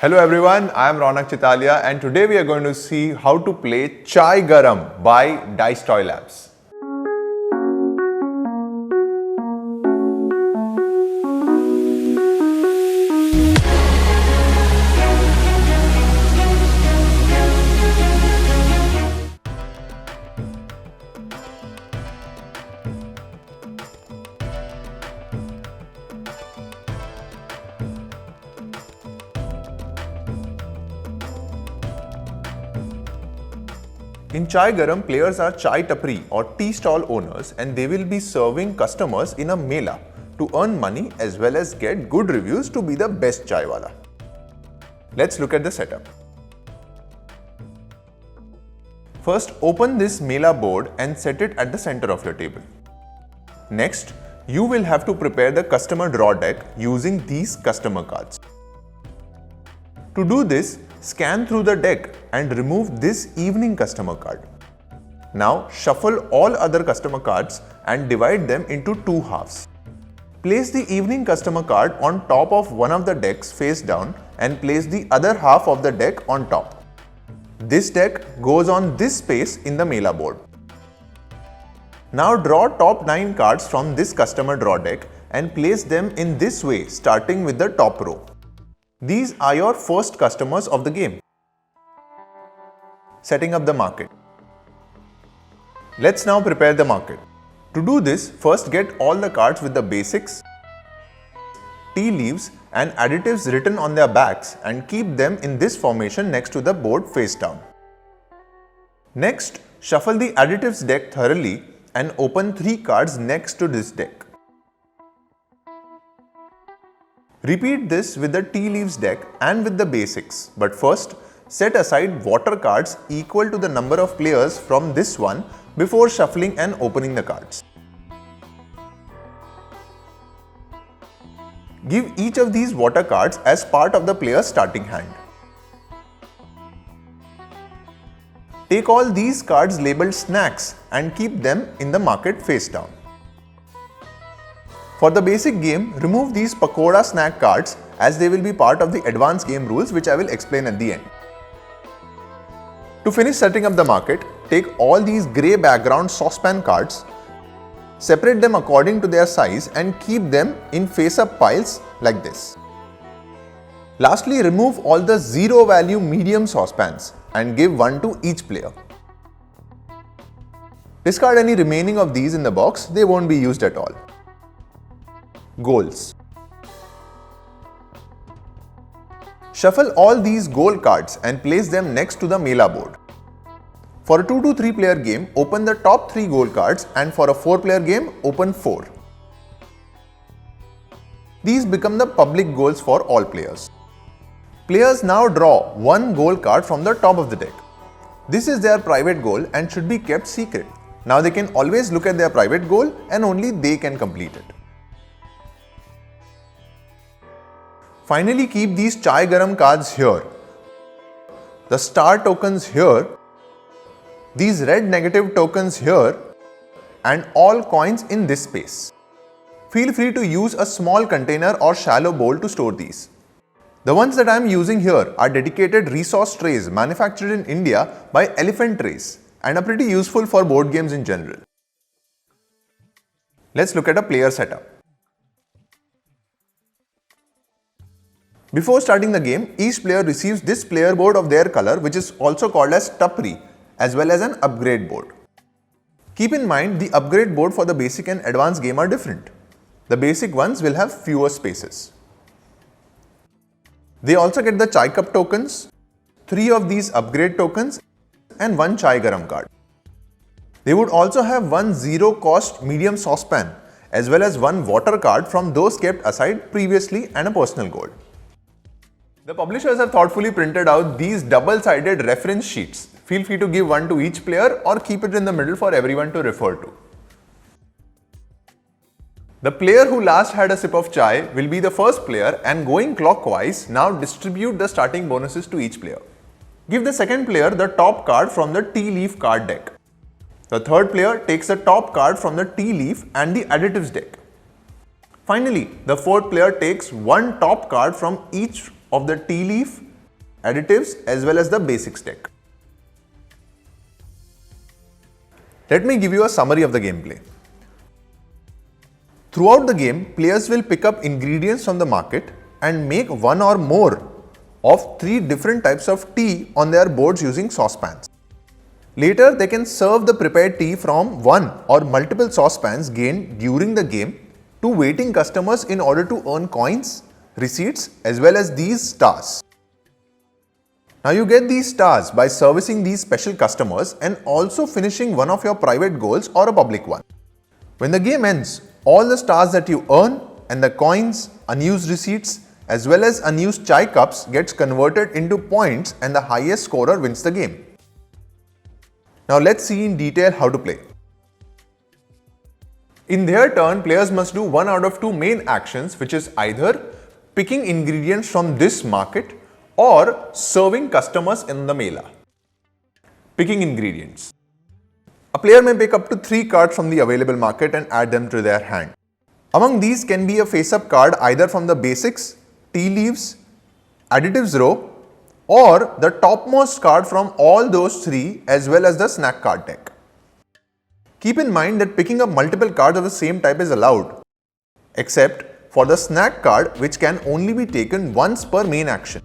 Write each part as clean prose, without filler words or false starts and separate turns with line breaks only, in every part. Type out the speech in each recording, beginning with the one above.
Hello everyone, I am Ronak Explains and today we are going to see how to play Chai Garam by Dicetoylabs. In Chai Garam, players are chai tapri or tea stall owners and they will be serving customers in a Mela to earn money as well as get good reviews to be the best chai wala. Let's look at the setup. First, open this Mela board and set it at the center of your table. Next, you will have to prepare the customer draw deck using these customer cards. To do this, scan through the deck and remove this evening customer card. Now shuffle all other customer cards and divide them into two halves. Place the evening customer card on top of one of the decks face down and place the other half of the deck on top. This deck goes on this space in the Mela board. Now draw top 9 cards from this customer draw deck and place them in this way starting with the top row. These are your first customers of the game. Setting up the market. Let's now prepare the market. To do this, first get all the cards with the basics, tea leaves and additives written on their backs and keep them in this formation next to the board face down. Next, shuffle the additives deck thoroughly and open 3 cards next to this deck. Repeat this with the tea leaves deck and with the basics, but first set aside water cards equal to the number of players from this one before shuffling and opening the cards. Give each of these water cards as part of the player's starting hand. Take all these cards labeled snacks and keep them in the market face down. For the basic game, remove these pakoda snack cards as they will be part of the advanced game rules which I will explain at the end. To finish setting up the market, take all these grey background saucepan cards, separate them according to their size and keep them in face-up piles like this. Lastly, remove all the zero value medium saucepans and give one to each player. Discard any remaining of these in the box, they won't be used at all. Goals. Shuffle all these goal cards and place them next to the Mela board. For a 2 to 3 player game, open the top 3 goal cards and for a 4 player game, open 4. These become the public goals for all players. Players now draw one goal card from the top of the deck. This is their private goal and should be kept secret. Now they can always look at their private goal and only they can complete it. Finally, keep these Chai Garam cards here, the star tokens here, these red negative tokens here and all coins in this space. Feel free to use a small container or shallow bowl to store these. The ones that I am using here are dedicated resource trays manufactured in India by Elephant Trays and are pretty useful for board games in general. Let's look at a player setup. Before starting the game, each player receives this player board of their color which is also called as tapri as well as an upgrade board. Keep in mind the upgrade board for the basic and advanced game are different. The basic ones will have fewer spaces. They also get the chai cup tokens, 3 of these upgrade tokens and 1 Chai Garam card. They would also have 1 zero cost medium saucepan as well as 1 water card from those kept aside previously and a personal gold. The publishers have thoughtfully printed out these double-sided reference sheets. Feel free to give one to each player or keep it in the middle for everyone to refer to. The player who last had a sip of chai will be the first player and going clockwise now distribute the starting bonuses to each player. Give the second player the top card from the tea leaf card deck. The third player takes the top card from the tea leaf and the additives deck. Finally, the fourth player takes one top card from each of the tea leaf additives as well as the basics deck. Let me give you a summary of the gameplay. Throughout the game, players will pick up ingredients from the market and make one or more of 3 different types of tea on their boards using saucepans. Later, they can serve the prepared tea from one or multiple saucepans gained during the game to waiting customers in order to earn coins, receipts as well as these stars. Now you get these stars by servicing these special customers and also finishing one of your private goals or a public one. When the game ends, all the stars that you earn and the coins, unused receipts as well as unused chai cups gets converted into points and the highest scorer wins the game. Now let's see in detail how to play. In their turn, players must do one out of 2 main actions, which is either picking ingredients from this market or serving customers in the Mela. Picking ingredients. A player may pick up to 3 cards from the available market and add them to their hand. Among these can be a face-up card either from the basics, tea leaves, additives row, or the topmost card from all those 3 as well as the snack card deck. Keep in mind that picking up multiple cards of the same type is allowed, except for the snack card, which can only be taken once per main action.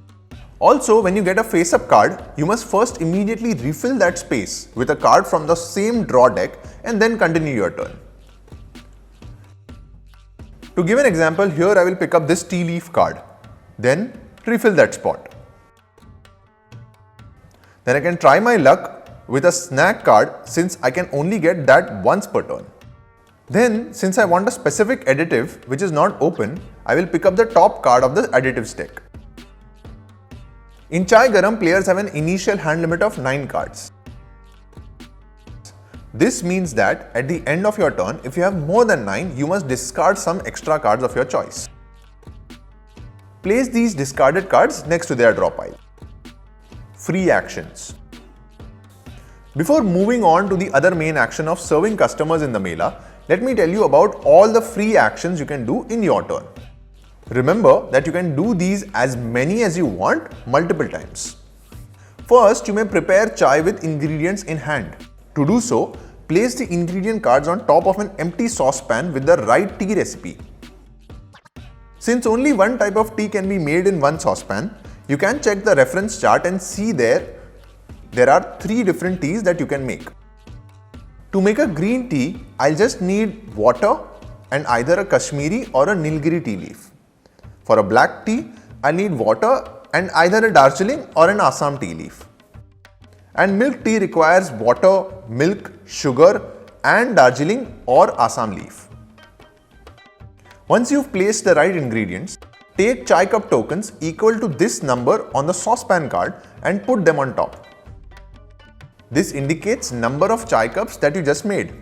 Also, when you get a face-up card, you must first immediately refill that space with a card from the same draw deck and then continue your turn. To give an example, here I will pick up this tea leaf card, then refill that spot. Then I can try my luck with a snack card since I can only get that once per turn. Then, since I want a specific additive which is not open, I will pick up the top card of the additives deck. In Chai Garam, players have an initial hand limit of 9 cards. This means that at the end of your turn, if you have more than 9, you must discard some extra cards of your choice. Place these discarded cards next to their draw pile. Free actions. Before moving on to the other main action of serving customers in the Mela, let me tell you about all the free actions you can do in your turn. Remember that you can do these as many as you want multiple times. First, you may prepare chai with ingredients in hand. To do so, place the ingredient cards on top of an empty saucepan with the right tea recipe. Since only one type of tea can be made in one saucepan, you can check the reference chart and see there are 3 different teas that you can make. To make a green tea, I'll just need water and either a Kashmiri or a Nilgiri tea leaf. For a black tea, I need water and either a Darjeeling or an Assam tea leaf. And milk tea requires water, milk, sugar and Darjeeling or Assam leaf. Once you've placed the right ingredients, take chai cup tokens equal to this number on the saucepan card and put them on top. This indicates number of chai cups that you just made.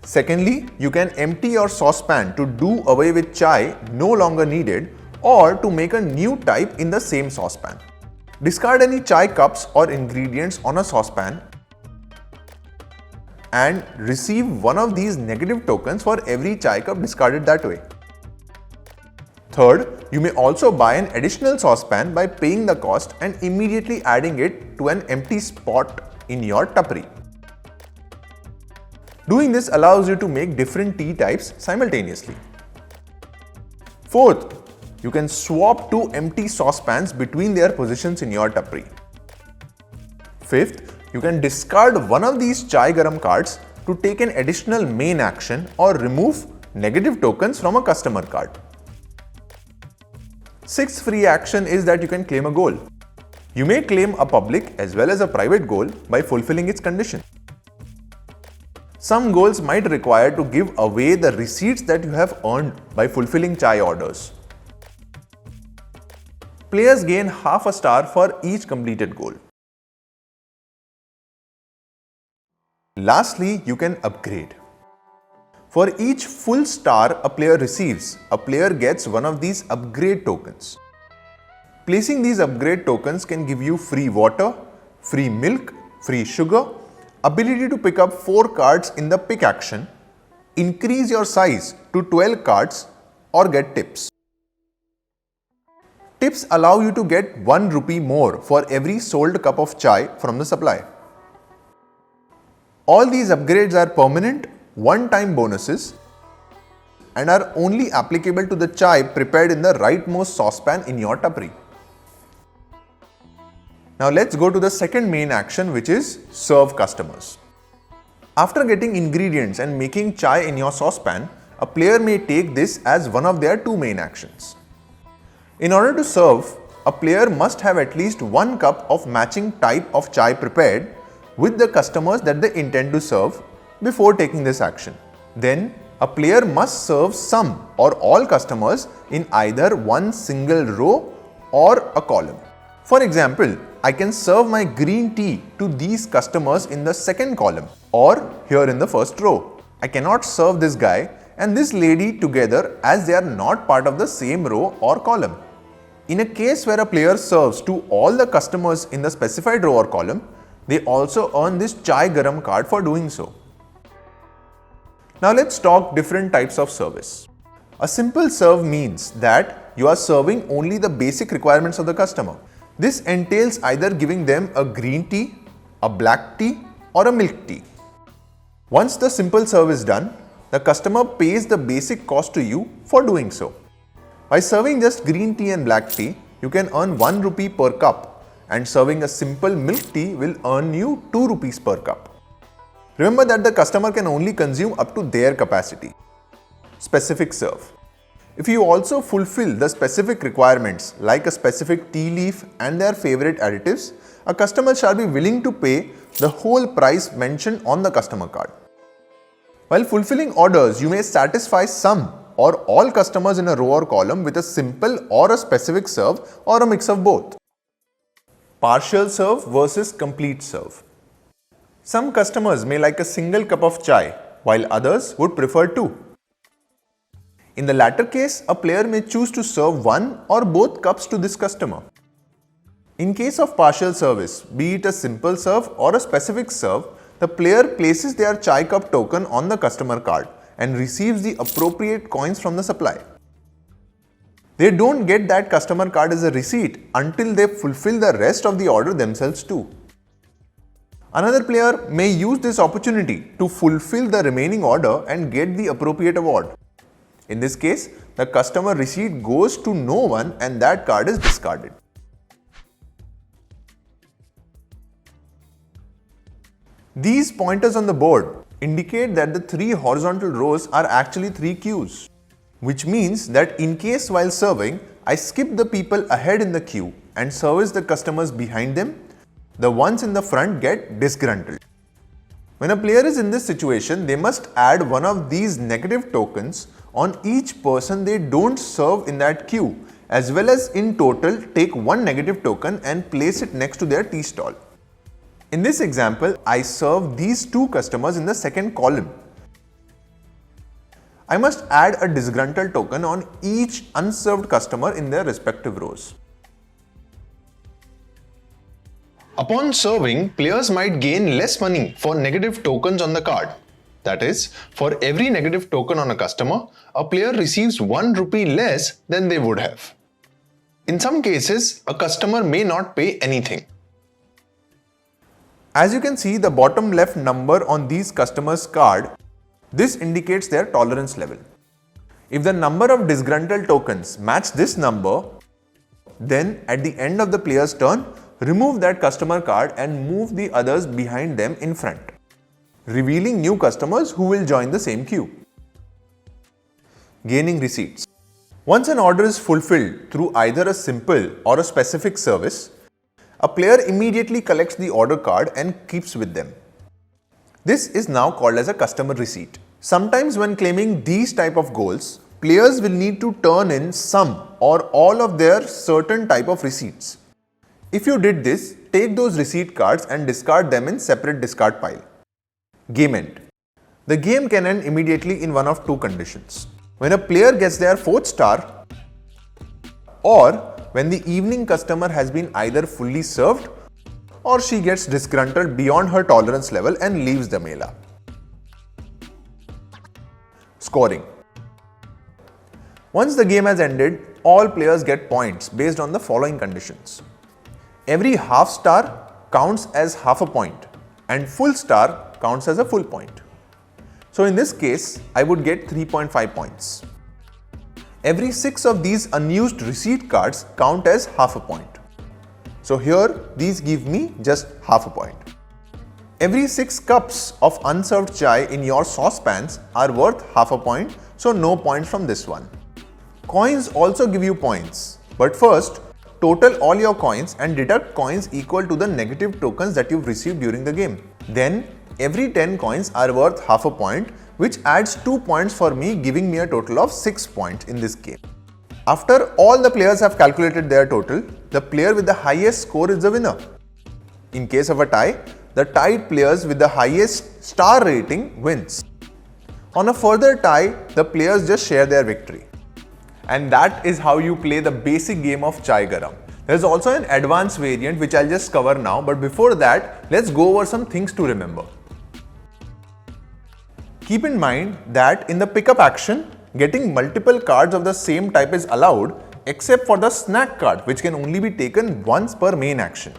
Secondly, you can empty your saucepan to do away with chai no longer needed or to make a new type in the same saucepan. Discard any chai cups or ingredients on a saucepan and receive one of these negative tokens for every chai cup discarded that way. Third, you may also buy an additional saucepan by paying the cost and immediately adding it to an empty spot in your tapri. Doing this allows you to make different tea types simultaneously. Fourth, you can swap 2 empty saucepans between their positions in your tapri. Fifth, you can discard one of these Chai Garam cards to take an additional main action or remove negative tokens from a customer card. Sixth free action is that you can claim a goal. You may claim a public as well as a private goal by fulfilling its condition. Some goals might require to give away the receipts that you have earned by fulfilling chai orders. Players gain half a star for each completed goal. Lastly, you can upgrade. For each full star a player receives, a player gets one of these upgrade tokens. Placing these upgrade tokens can give you free water, free milk, free sugar, ability to pick up 4 cards in the pick action, increase your size to 12 cards or get tips. Tips allow you to get 1 rupee more for every sold cup of chai from the supply. All these upgrades are permanent, one-time bonuses and are only applicable to the chai prepared in the rightmost saucepan in your tapri. Now let's go to the second main action, which is serve customers. After getting ingredients and making chai in your saucepan, a player may take this as one of their two main actions. In order to serve, a player must have at least 1 cup of matching type of chai prepared with the customers that they intend to serve before taking this action. Then, a player must serve some or all customers in either one single row or a column. For example, I can serve my green tea to these customers in the second column or here in the first row. I cannot serve this guy and this lady together as they are not part of the same row or column. In a case where a player serves to all the customers in the specified row or column, they also earn this Chai Garam card for doing so. Now let's talk different types of service. A simple serve means that you are serving only the basic requirements of the customer. This entails either giving them a green tea, a black tea or a milk tea. Once the simple serve is done, the customer pays the basic cost to you for doing so. By serving just green tea and black tea, you can earn 1 rupee per cup, and serving a simple milk tea will earn you 2 rupees per cup. Remember that the customer can only consume up to their capacity. Specific serve. If you also fulfill the specific requirements like a specific tea leaf and their favorite additives, a customer shall be willing to pay the whole price mentioned on the customer card. While fulfilling orders, you may satisfy some or all customers in a row or column with a simple or a specific serve or a mix of both. Partial serve versus complete serve. Some customers may like a single cup of chai, while others would prefer two. In the latter case, a player may choose to serve one or both cups to this customer. In case of partial service, be it a simple serve or a specific serve, the player places their chai cup token on the customer card and receives the appropriate coins from the supply. They don't get that customer card as a receipt until they fulfill the rest of the order themselves too. Another player may use this opportunity to fulfill the remaining order and get the appropriate award. In this case, the customer receipt goes to no one and that card is discarded. These pointers on the board indicate that the 3 horizontal rows are actually 3 queues, which means that in case while serving, I skip the people ahead in the queue and service the customers behind them, the ones in the front get disgruntled. When a player is in this situation, they must add one of these negative tokens on each person they don't serve in that queue, as well as in total take one negative token and place it next to their tea stall. In this example, I serve these 2 customers in the second column. I must add a disgruntled token on each unserved customer in their respective rows. Upon serving, players might gain less money for negative tokens on the card. That is, for every negative token on a customer, a player receives 1 rupee less than they would have. In some cases, a customer may not pay anything. As you can see the bottom left number on these customers' card, this indicates their tolerance level. If the number of disgruntled tokens match this number, then at the end of the player's turn, remove that customer card and move the others behind them in front, revealing new customers who will join the same queue. Gaining receipts. Once an order is fulfilled through either a simple or a specific service, a player immediately collects the order card and keeps with them. This is now called as a customer receipt. Sometimes when claiming these type of goals, players will need to turn in some or all of their certain type of receipts. If you did this, take those receipt cards and discard them in separate discard pile. Game end. The game can end immediately in one of 2 conditions. When a player gets their 4th star, or when the evening customer has been either fully served or she gets disgruntled beyond her tolerance level and leaves the Mela. Scoring. Once the game has ended, all players get points based on the following conditions. Every half star counts as half a point and full star counts as a full point. So in this case, I would get 3.5 points. Every 6 of these unused receipt cards count as half a point. So here, these give me just half a point. Every 6 cups of unserved chai in your saucepans are worth half a point, so no points from this one. Coins also give you points, but first, total all your coins and deduct coins equal to the negative tokens that you've received during the game. Then, every 10 coins are worth half a point, which adds 2 points for me, giving me a total of 6 points in this game. After all the players have calculated their total, the player with the highest score is the winner. In case of a tie, the tied players with the highest star rating wins. On a further tie, the players just share their victory. And that is how you play the basic game of Chai Garam. There is also an advanced variant which I'll just cover now, but before that, let's go over some things to remember. Keep in mind that in the pickup action, getting multiple cards of the same type is allowed except for the snack card, which can only be taken once per main action.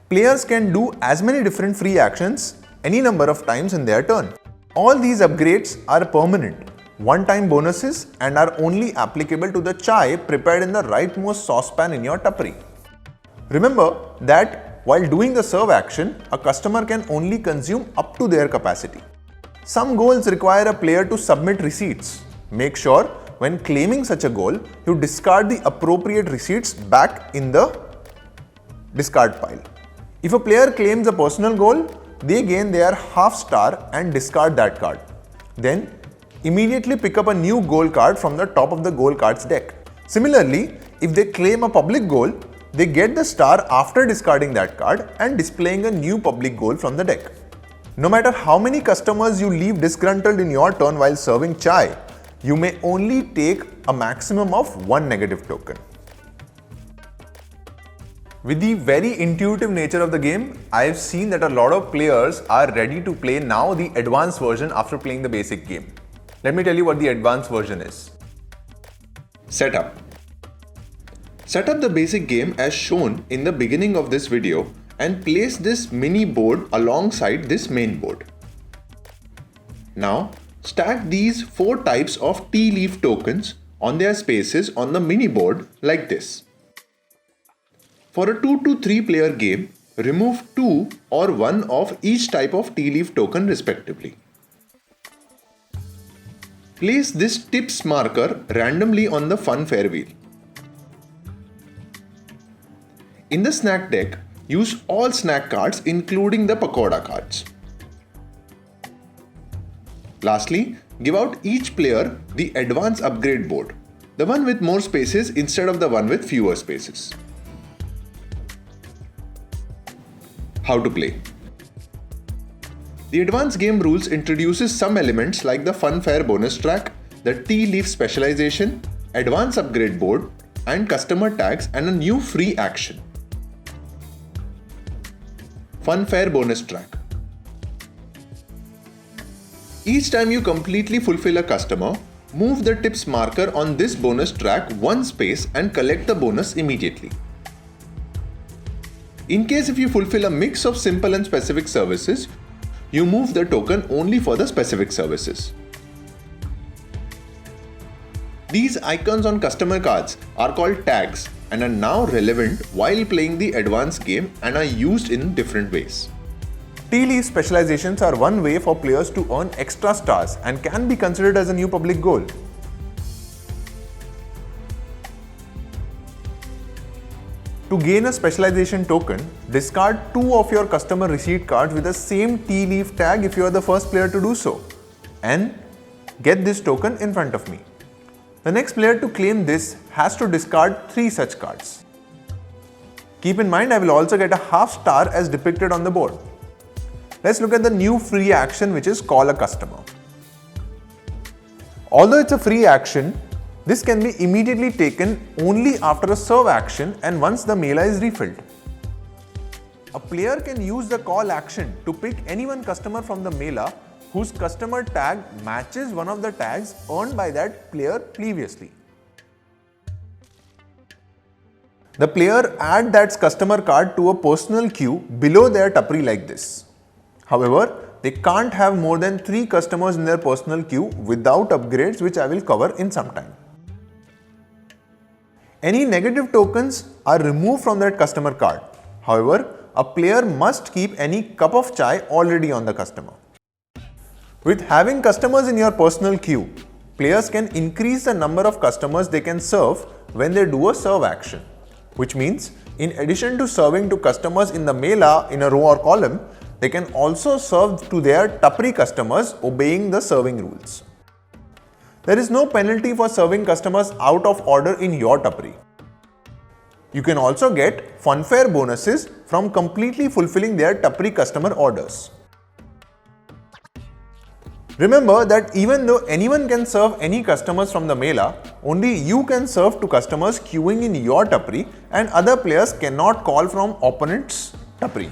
Players can do as many different free actions any number of times in their turn. All these upgrades are permanent, one-time bonuses, and are only applicable to the chai prepared in the rightmost saucepan in your tapri. Remember that while doing the serve action, a customer can only consume up to their capacity. Some goals require a player to submit receipts. Make sure when claiming such a goal, you discard the appropriate receipts back in the discard pile. If a player claims a personal goal, they gain their half star and discard that card. Then, immediately pick up a new goal card from the top of the goal cards deck. Similarly, if they claim a public goal, they get the star after discarding that card and displaying a new public goal from the deck. No matter how many customers you leave disgruntled in your turn while serving chai, you may only take a maximum of 1 negative token. With the very intuitive nature of the game, I've seen that a lot of players are ready to play now the advanced version after playing the basic game. Let me tell you what the advanced version is. Setup. Set up the basic game as shown in the beginning of this video and place this mini board alongside this main board. Now, stack these 4 types of tea leaf tokens on their spaces on the mini board like this. For a 2 to 3 player game, remove 2 or 1 of each type of tea leaf token respectively. Place this tips marker randomly on the funfair wheel. In the snack deck, use all snack cards including the pakoda cards. Lastly, give out each player the advanced upgrade board, the one with more spaces instead of the one with fewer spaces. How to play. The advanced game rules introduces some elements like the funfair bonus track, the tea leaf specialization, advanced upgrade board, and customer tags, and a new free action. Funfair bonus track. Each time you completely fulfill a customer, move the tips marker on this bonus track 1 space and collect the bonus immediately. In case if you fulfill a mix of simple and specific services, you move the token only for the specific services. These icons on customer cards are called tags and are now relevant while playing the advanced game and are used in different ways. Tea leaf specializations are one way for players to earn extra stars and can be considered as a new public goal. To gain a specialization token, discard 2 of your customer receipt cards with the same tea leaf tag if you are the first player to do so, and get this token in front of me. The next player to claim this has to discard 3 such cards. Keep in mind, I will also get a half star as depicted on the board. Let's look at the new free action, which is call a customer. Although it's a free action, this can be immediately taken only after a serve action and once the Mela is refilled. A player can use the call action to pick any one customer from the Mela whose customer tag matches one of the tags earned by that player previously. The player adds that customer card to a personal queue below their tapri like this. However, they can't have more than 3 customers in their personal queue without upgrades, which I will cover in some time. Any negative tokens are removed from that customer card. However, a player must keep any cup of chai already on the customer. With having customers in your personal queue, players can increase the number of customers they can serve when they do a serve action. Which means, in addition to serving to customers in the Mela in a row or column, they can also serve to their tapri customers obeying the serving rules. There is no penalty for serving customers out of order in your tapri. You can also get funfair bonuses from completely fulfilling their tapri customer orders. Remember that even though anyone can serve any customers from the Mela, only you can serve to customers queuing in your tapri and other players cannot call from opponent's tapri.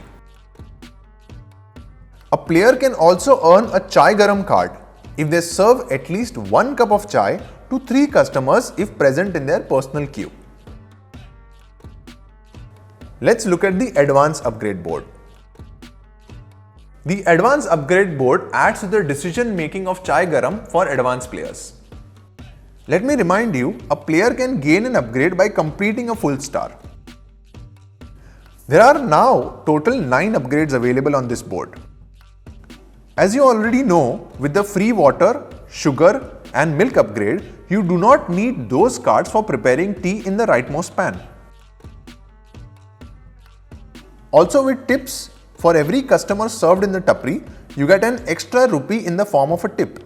A player can also earn a Chai Garam card if they serve at least 1 cup of chai to 3 customers if present in their personal queue. Let's look at the Advanced Upgrade board. The Advanced Upgrade board adds to the decision making of Chai Garam for advanced players. Let me remind you, a player can gain an upgrade by completing a full star. There are now total 9 upgrades available on this board. As you already know, with the free water, sugar and milk upgrade, you do not need those cards for preparing tea in the rightmost pan. Also with tips, for every customer served in the tapri, you get an extra rupee in the form of a tip.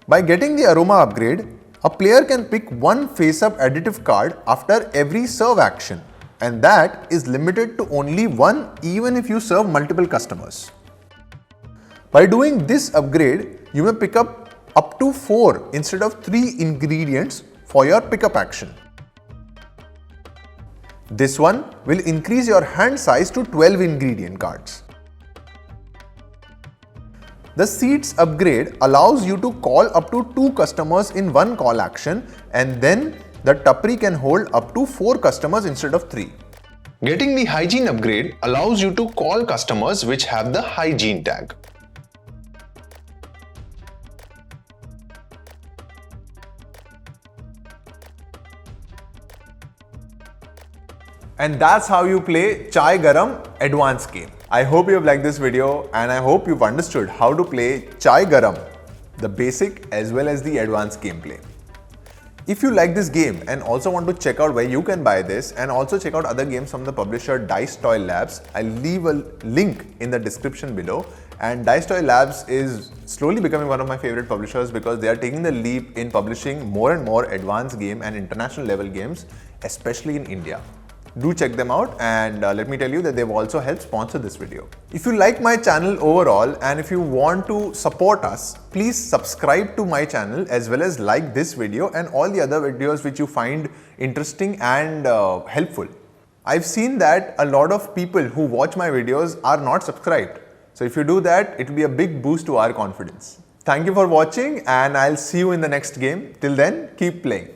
By getting the aroma upgrade, a player can pick one face-up additive card after every serve action, and that is limited to only 1 even if you serve multiple customers. By doing this upgrade, you may pick up to 4 instead of 3 ingredients for your pickup action. This one will increase your hand size to 12 ingredient cards. The seats upgrade allows you to call up to 2 customers in one call action, and then the tapri can hold up to 4 customers instead of 3. Getting the hygiene upgrade allows you to call customers which have the hygiene tag. And that's how you play Chai Garam advanced game. I hope you have liked this video and I hope you've understood how to play Chai Garam, the basic as well as the advanced gameplay. If you like this game and also want to check out where you can buy this and also check out other games from the publisher Dicetoylabs, I'll leave a link in the description below. And Dicetoylabs is slowly becoming one of my favorite publishers because they are taking the leap in publishing more and more advanced game and international level games, especially in India. Do check them out, and let me tell you that they've also helped sponsor this video. If you like my channel overall and if you want to support us, please subscribe to my channel as well as like this video and all the other videos which you find interesting and helpful. I've seen that a lot of people who watch my videos are not subscribed. So if you do that, it will be a big boost to our confidence. Thank you for watching and I'll see you in the next game. Till then, keep playing.